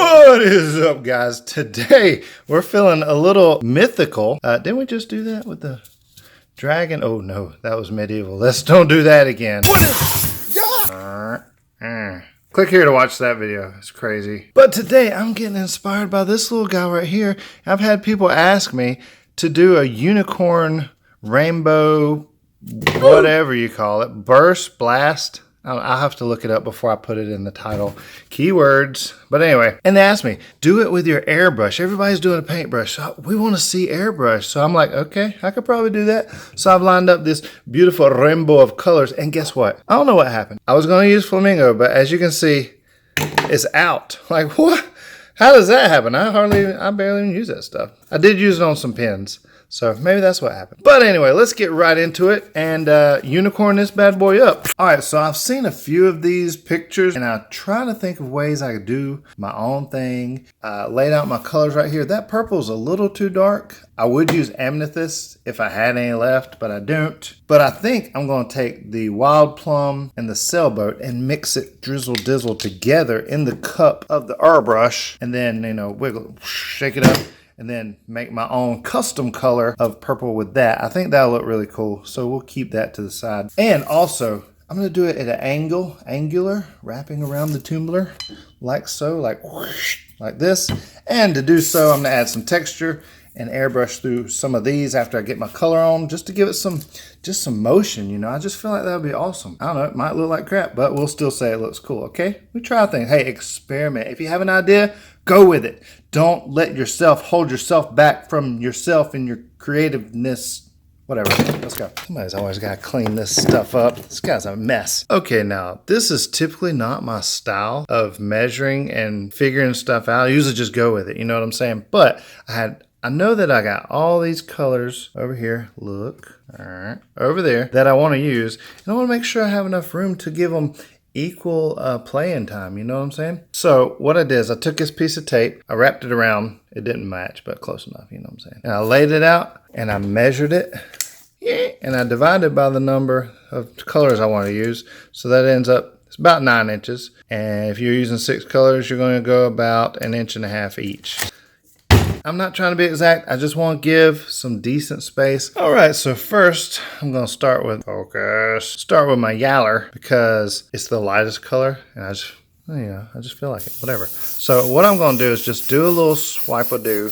What is up, guys? Today we're feeling a little mythical. Didn't we just do that with the dragon? Oh no, that was medieval. Let's don't do that again. What is? Yeah. Click here to watch that video. It's crazy. But today I'm getting inspired by this little guy right here. I've had people ask me to do a unicorn rainbow, whatever you call it, burst, blast. I'll have to look it up before I put it in the title. Keywords. But anyway, and they asked me, do it with your airbrush. Everybody's doing a paintbrush. So we want to see airbrush. So I'm like, okay, I could probably do that. So I've lined up this beautiful rainbow of colors. And guess what? I don't know what happened. I was going to use flamingo, but as you can see, it's out. Like, what? How does that happen? I barely even use that stuff. I did use it on some pins. So maybe that's what happened. But anyway, let's get right into it and unicorn this bad boy up. All right, so I've seen a few of these pictures and I try to think of ways I could do my own thing. Laid out my colors right here. That purple is a little too dark. I would use amethyst if I had any left, but I don't. But I think I'm gonna take the wild plum and the sailboat and mix it drizzle dizzle together in the cup of the airbrush and then, you know, wiggle, shake it up, and then make my own custom color of purple with that. I think that'll look really cool. So we'll keep that to the side. And also, I'm gonna do it at an angular, wrapping around the tumbler, like so, like whoosh, like this. And to do so, I'm gonna add some texture and airbrush through some of these after I get my color on, just to give it some motion, you know. I just feel like that would be awesome. I don't know, it might look like crap, but we'll still say it looks cool, okay? We try things. Hey, experiment. If you have an idea, go with it. Don't let yourself hold yourself back from yourself and your creativeness. Whatever. Let's go. Somebody's always got to clean this stuff up. This guy's a mess. Okay, now, this is typically not my style of measuring and figuring stuff out. I usually just go with it, you know what I'm saying? But I know that I got all these colors over here. Look, all right, over there that I want to use. And I want to make sure I have enough room to give them equal playing time, you know what I'm saying? So what I did is I took this piece of tape, I wrapped it around, it didn't match, but close enough, you know what I'm saying? And I laid it out and I measured it, and I divided by the number of colors I want to use. So that ends up, it's about 9 inches. And if you're using 6 colors, you're going to go about 1.5 inches each. I'm not trying to be exact. I just want to give some decent space. All right, so first I'm going to start with my yaller because it's the lightest color and I just feel like it, whatever. So what I'm going to do is just do a little swipe-a-do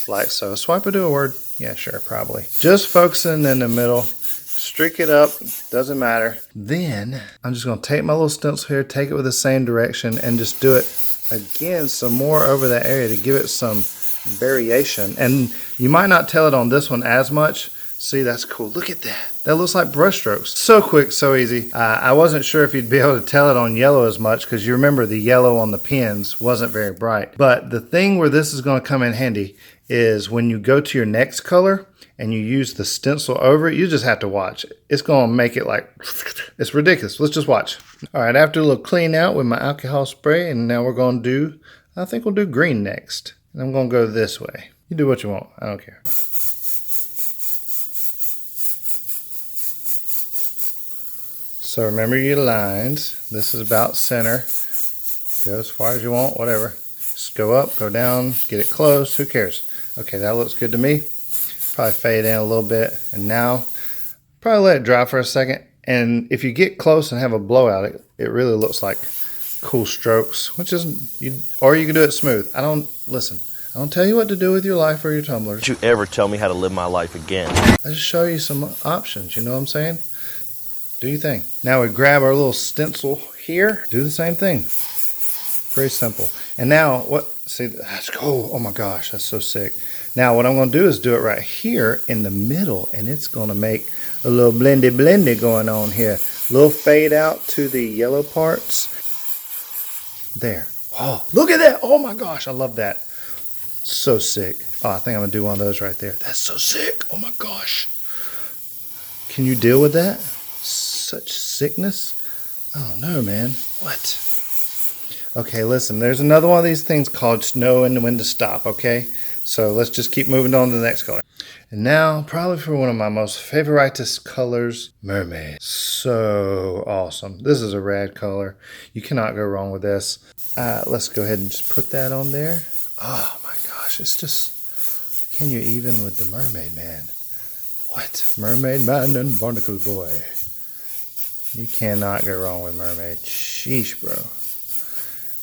like so. Swipe-a-do a word? Yeah, sure, probably. Just focusing in the middle. Streak it up, doesn't matter. Then I'm just going to take my little stencil here, take it with the same direction and just do it again some more over that area to give it some variation. And you might not tell it on this one as much. See, that's cool. Look at that. That looks like brush strokes. So quick, so easy. I wasn't sure if you'd be able to tell it on yellow as much because you remember the yellow on the pins wasn't very bright. But the thing where this is going to come in handy is when you go to your next color and you use the stencil over it, you just have to watch. It's going to make it like, it's ridiculous. Let's just watch. All right, after a little clean out with my alcohol spray, and now we're going to do, I think we'll do green next. And I'm going to go this way. You do what you want. I don't care. So remember your lines. This is about center. Go as far as you want, whatever. Just go up, go down, get it close. Who cares? Okay, that looks good to me. Probably fade in a little bit. And now, probably let it dry for a second. And if you get close and have a blowout, it really looks like cool strokes, which is, or you can do it smooth. I don't tell you what to do with your life or your tumblers. Don't you ever tell me how to live my life again. I just show you some options, you know what I'm saying? Do your thing. Now we grab our little stencil here, do the same thing. Pretty simple. And now what, see, that's cool. Oh my gosh, that's so sick. Now what I'm gonna do is do it right here in the middle, and it's gonna make a little blendy going on here. A little fade out to the yellow parts. There. Oh, look at that. Oh my gosh, I love that. So sick. Oh, I think I'm gonna do one of those right there. That's so sick. Oh my gosh. Can you deal with that? Such sickness? I don't know, man. What? Okay, listen, there's another one of these things called knowing when to stop, okay? So let's just keep moving on to the next color. And now, probably for one of my most favoriteest colors, mermaid. So awesome. This is a rad color. You cannot go wrong with this. Let's go ahead and just put that on there. Oh my gosh, it's just, can you even with the mermaid man? What? Mermaid man and barnacle boy. You cannot go wrong with mermaid. Sheesh, bro.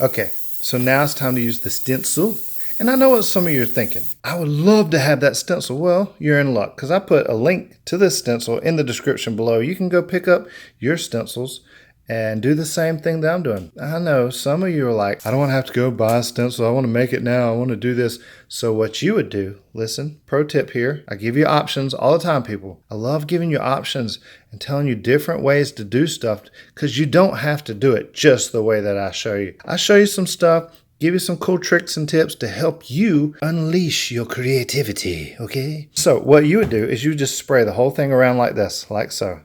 Okay, so now it's time to use the stencil. And I know what some of you are thinking. I would love to have that stencil. Well, you're in luck because I put a link to this stencil in the description below. You can go pick up your stencils and do the same thing that I'm doing. I know some of you are like, I don't want to have to go buy a stencil. I want to make it now. I want to do this. So what you would do, listen, pro tip here. I give you options all the time, people. I love giving you options and telling you different ways to do stuff because you don't have to do it just the way that I show you. I show you some stuff, give you some cool tricks and tips to help you unleash your creativity, okay? So what you would do is you just spray the whole thing around like this, like so,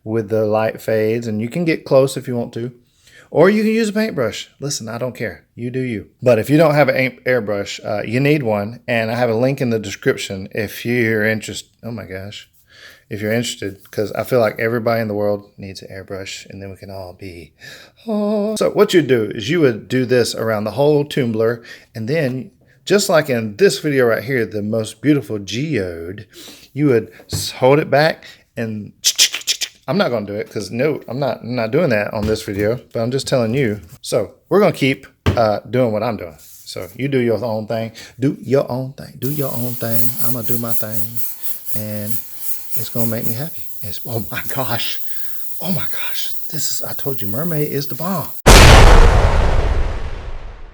with the light fades, and you can get close if you want to. Or you can use a paintbrush. Listen, I don't care. You do you. But if you don't have an airbrush, you need one, and I have a link in the description if you're interested. Oh my gosh. If you're interested, because I feel like everybody in the world needs an airbrush, and then we can all be, oh. So what you do is you would do this around the whole tumbler, and then just like in this video right here, the most beautiful geode, you would hold it back and I'm not going to do it because no, I'm not doing that on this video, but I'm just telling you. So we're going to keep doing what I'm doing. So you do your own thing. Do your own thing. Do your own thing. I'm going to do my thing. And it's going to make me happy. Oh my gosh. Oh my gosh. I told you, mermaid is the bomb.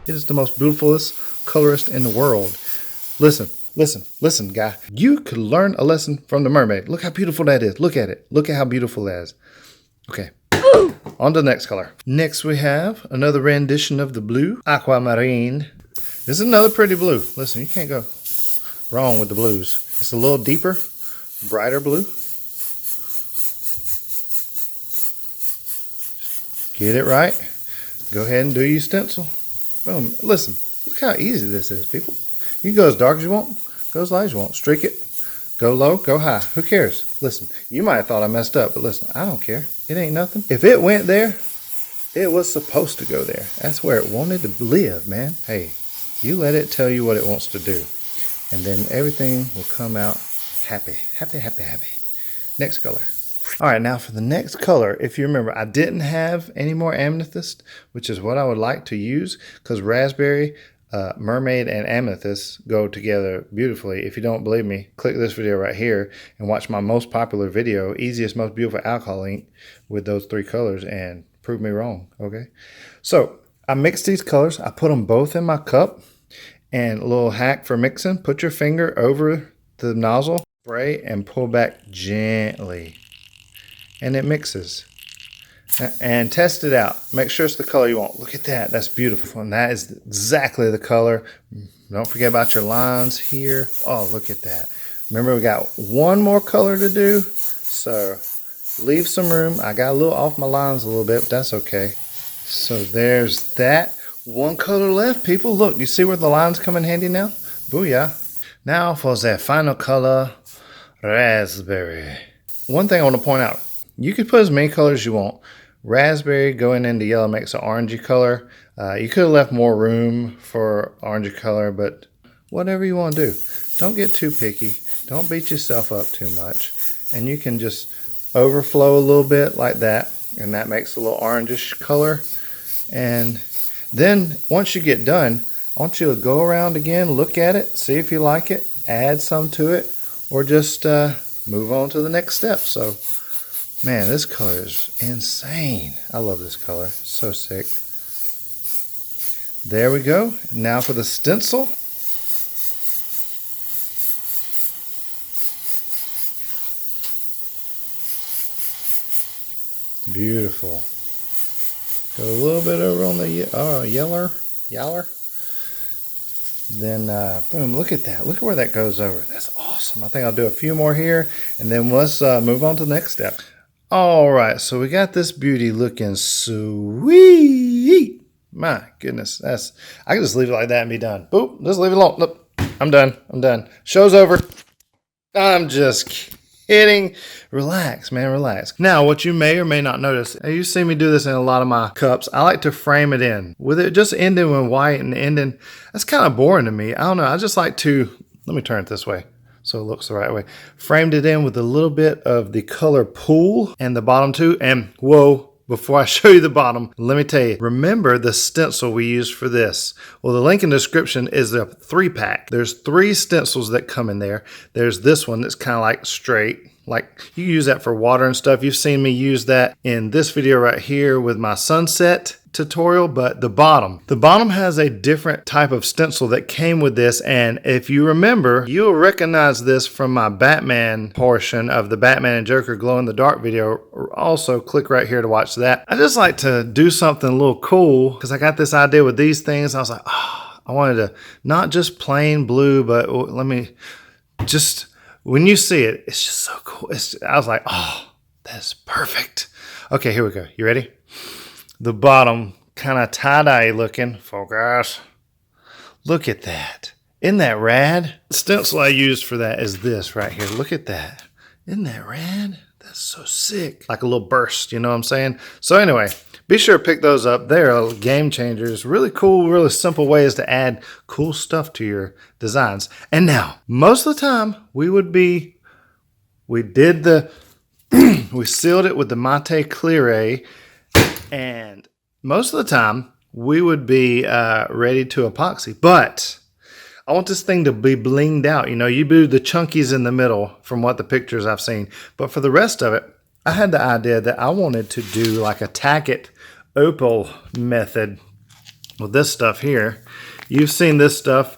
It is the most beautifulest colorist in the world. Listen, guy. You could learn a lesson from the mermaid. Look how beautiful that is. Look at it. Look at how beautiful that is. Okay. On to the next color. Next we have another rendition of the blue, aquamarine. This is another pretty blue. Listen, you can't go wrong with the blues. It's a little deeper, brighter blue. Get it right. Go ahead and do your stencil. Boom. Listen, look how easy this is, people. You can go as dark as you want, go as light as you want. Streak it, go low, go high. Who cares? Listen, you might have thought I messed up, but listen, I don't care. It ain't nothing. If it went there, it was supposed to go there. That's where it wanted to live, man. Hey, you let it tell you what it wants to do. And then everything will come out happy, happy, happy, happy. Next color. All right, now for the next color, if you remember, I didn't have any more amethyst, which is what I would like to use because raspberry, mermaid and amethyst go together beautifully. If you don't believe me, click this video right here and watch my most popular video, easiest, most beautiful alcohol ink with those three colors and prove me wrong, okay? So I mixed these colors. I put them both in my cup, and a little hack for mixing, put your finger over the nozzle, spray and pull back gently, and it mixes. And test it out. Make sure it's the color you want. Look at that. That's beautiful. And that is exactly the color. Don't forget about your lines here. Oh, look at that. Remember, we got one more color to do. So leave some room. I got a little off my lines a little bit, but that's okay. So there's that. One color left, people. Look, you see where the lines come in handy now? Booyah. Now for the final color, raspberry. One thing I want to point out. You could put as many colors as you want. Raspberry going into yellow makes an orangey color. You could have left more room for orangey color, but whatever you want to do. Don't get too picky. Don't beat yourself up too much. And you can just overflow a little bit like that, and that makes a little orangish color. And then once you get done, I want you to go around again, look at it, see if you like it, add some to it, or just move on to the next step. So man, this color is insane. I love this color. So sick. There we go. Now for the stencil. Beautiful. Go a little bit over on the yaller. Then, boom, look at that. Look at where that goes over. That's awesome. I think I'll do a few more here, and then let's move on to the next step. All right, so we got this beauty looking sweet. My goodness, I can just leave it like that and be done. Boop, just leave it alone. Look, I'm done. Show's over. I'm just kidding. Relax, man, relax. Now, what you may or may not notice, you see me do this in a lot of my cups. I like to frame it in. With it just ending in white and ending, that's kind of boring to me. I don't know. I just like to, let me turn it this way so it looks the right way. Framed it in with a little bit of the color pool and the bottom too. And whoa. Before I show you the bottom, let me tell you, remember the stencil we used for this. Well, the link in the description is the 3-pack. There's 3 stencils that come in there. There's this one that's kind of like straight. Like you use that for water and stuff. You've seen me use that in this video right here with my sunset tutorial, but the bottom has a different type of stencil that came with this. And if you remember, you'll recognize this from my Batman portion of the Batman and Joker glow in the dark video. Also click right here to watch that. I just like to do something a little cool because I got this idea with these things. I was like, oh, I wanted to not just plain blue, but let me just, when you see it, it's just so cool. I was like, oh, that's perfect. Okay, here we go. You ready? The bottom, kind of tie-dye looking. Focus. Look at that. Isn't that rad? The stencil I used for that is this right here. Look at that. Isn't that rad? That's so sick. Like a little burst, you know what I'm saying? So anyway, be sure to pick those up. They're game changers. Really cool, really simple ways to add cool stuff to your designs. And now, most of the time, we sealed it with the Mate Clear, and most of the time, we would be ready to epoxy. But I want this thing to be blinged out. You know, you do the chunkies in the middle from what the pictures I've seen. But for the rest of it, I had the idea that I wanted to do like a tack it opal method with this stuff here. You've seen this stuff.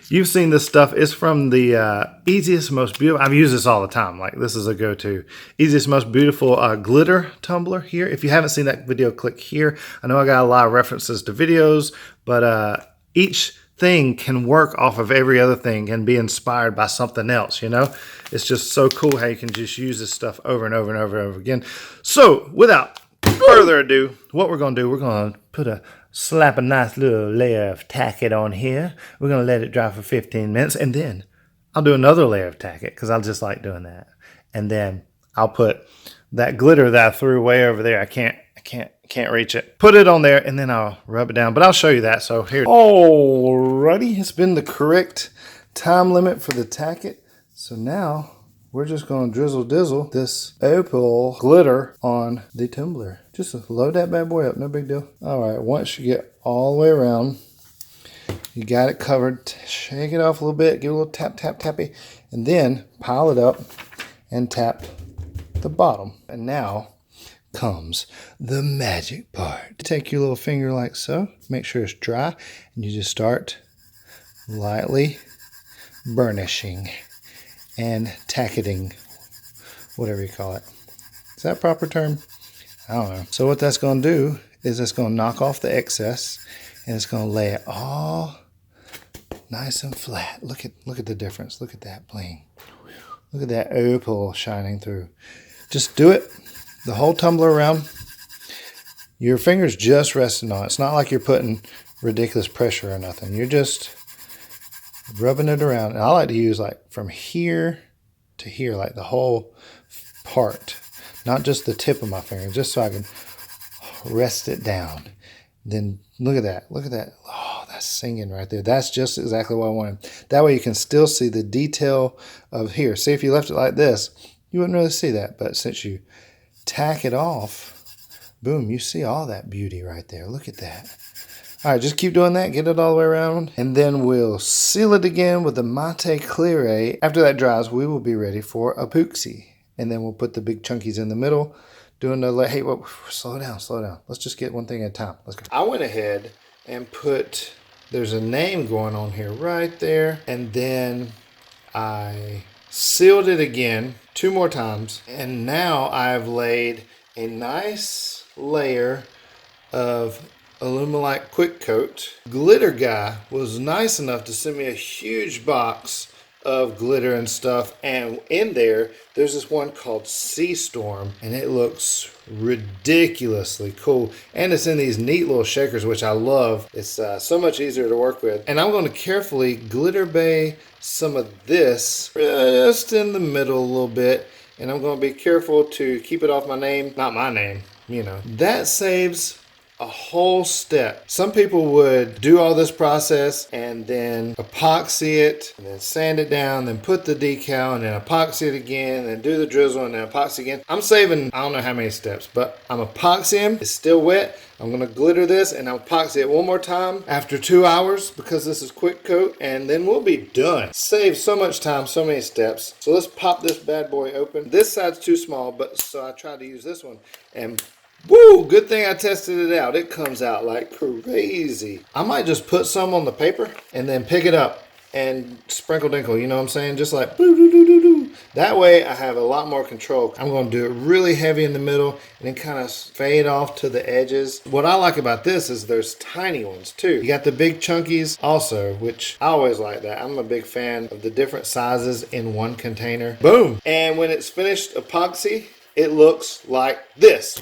You've seen this stuff. It's from the easiest, most beautiful. I've used this all the time. Like this is a go-to. Easiest, most beautiful glitter tumbler here. If you haven't seen that video, click here. I know I got a lot of references to videos, but each thing can work off of every other thing and be inspired by something else, you know? It's just so cool how you can just use this stuff over and over and over and over again. So without further ado, what we're going to do, we're going to slap a nice little layer of tack it on here. We're going to let it dry for 15 minutes, and then I'll do another layer of tack it because I just like doing that. And then I'll put that glitter that I threw way over there. I can't reach it. Put it on there, and then I'll rub it down. But I'll show you that. So here. Alrighty, it's been the correct time limit for the tack it. So now we're just going to drizzle dizzle this opal glitter on the tumbler. Just load that bad boy up, no big deal. All right, once you get all the way around, you got it covered. Shake it off a little bit, give it a little tap, tap, tappy, and then pile it up and tap the bottom. And now comes the magic part. Take your little finger like so, make sure it's dry, and you just start lightly burnishing and tacketing, whatever you call it. Is that a proper term? I don't know. So what that's going to do is it's going to knock off the excess, and it's going to lay it all nice and flat. Look at the difference. Look at that bling. Look at that opal shining through. Just do it the whole tumbler around. Your fingers just resting on it. It's not like you're putting ridiculous pressure or nothing. You're just rubbing it around. And I like to use like from here to here, like the whole part, not just the tip of my finger, just so I can rest it down. Then look at that. Look at that. Oh, that's singing right there. That's just exactly what I wanted. That way you can still see the detail of here. See, if you left it like this, you wouldn't really see that. But since you tack it off, boom, you see all that beauty right there. Look at that. All right, just keep doing that. Get it all the way around. And then we'll seal it again with the Mate Clear. After that dries, we will be ready for Epoxy. And then we'll put the big chunkies in the middle. Doing the, hey, whoa, slow down, slow down. Let's just get one thing at a time. Let's go. I went ahead and put, there's a name going on here right there. And then I sealed it again 2 more times. And now I've laid a nice layer of Alumilite Quick Coat. Glitter guy was nice enough to send me a huge box of glitter and stuff, and in there's this one called Sea Storm, and it looks ridiculously cool, and it's in these neat little shakers, which I love. It's so much easier to work with. And I'm going to carefully glitter bay some of this just in the middle a little bit, and I'm going to be careful to keep it off my name, not my name, you know. That saves a whole step. Some people would do all this process and then epoxy it and then sand it down, then put the decal and then epoxy it again, and do the drizzle and then epoxy again. I'm saving I don't know how many steps, but I'm epoxying. It's still wet. I'm gonna glitter this and I'll epoxy it one more time after 2 hours because this is quick coat, and then we'll be done. Save so much time, so many steps. So let's pop this bad boy open. This side's too small, but so I tried to use this one, and woo, good thing I tested it out. It comes out like crazy. I might just put some on the paper and then pick it up and sprinkle dinkle, you know what I'm saying? Just like boo doo doo doo doo. That way I have a lot more control. I'm going to do it really heavy in the middle and then kind of fade off to the edges. What I like about this is there's tiny ones too. You got the big chunkies also, which I always like that. I'm a big fan of the different sizes in one container. Boom. And when it's finished epoxy, it looks like this.